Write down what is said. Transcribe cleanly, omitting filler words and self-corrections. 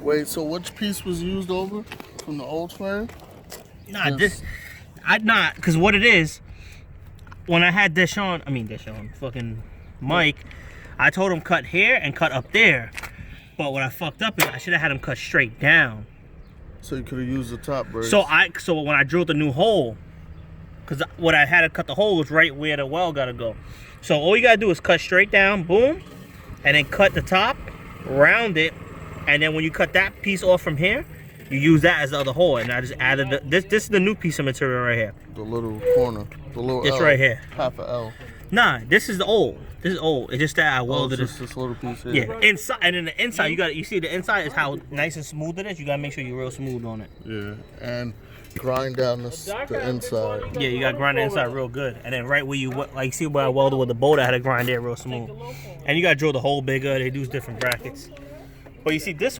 Wait, so which piece was used over from the old frame? Nah, cause what it is, when I had fucking Mike, I told him cut here and cut up there. But what I fucked up is I should have had him cut straight down. So you could have used the top brace. So when I drilled the new hole, cause what I had to cut the hole was right where the well gotta go. So all you gotta do is cut straight down, boom, and then cut the top, round it, and then when you cut that piece off from here, you use that as the other hole. And I just added this is the new piece of material right here. The little corner, the little This L, right here. half a L. Nah, this is the old. This is old. It's just that I welded just this little piece here. Yeah, inside and then the inside you see the inside is how nice and smooth it is. You gotta make sure you're real smooth on it. Yeah, and grind down the inside. Yeah, you gotta grind the inside real good, and then right where you like see where I welded with the bolt, I had to grind it real smooth. And you gotta drill the hole bigger. They do different brackets. But you see this.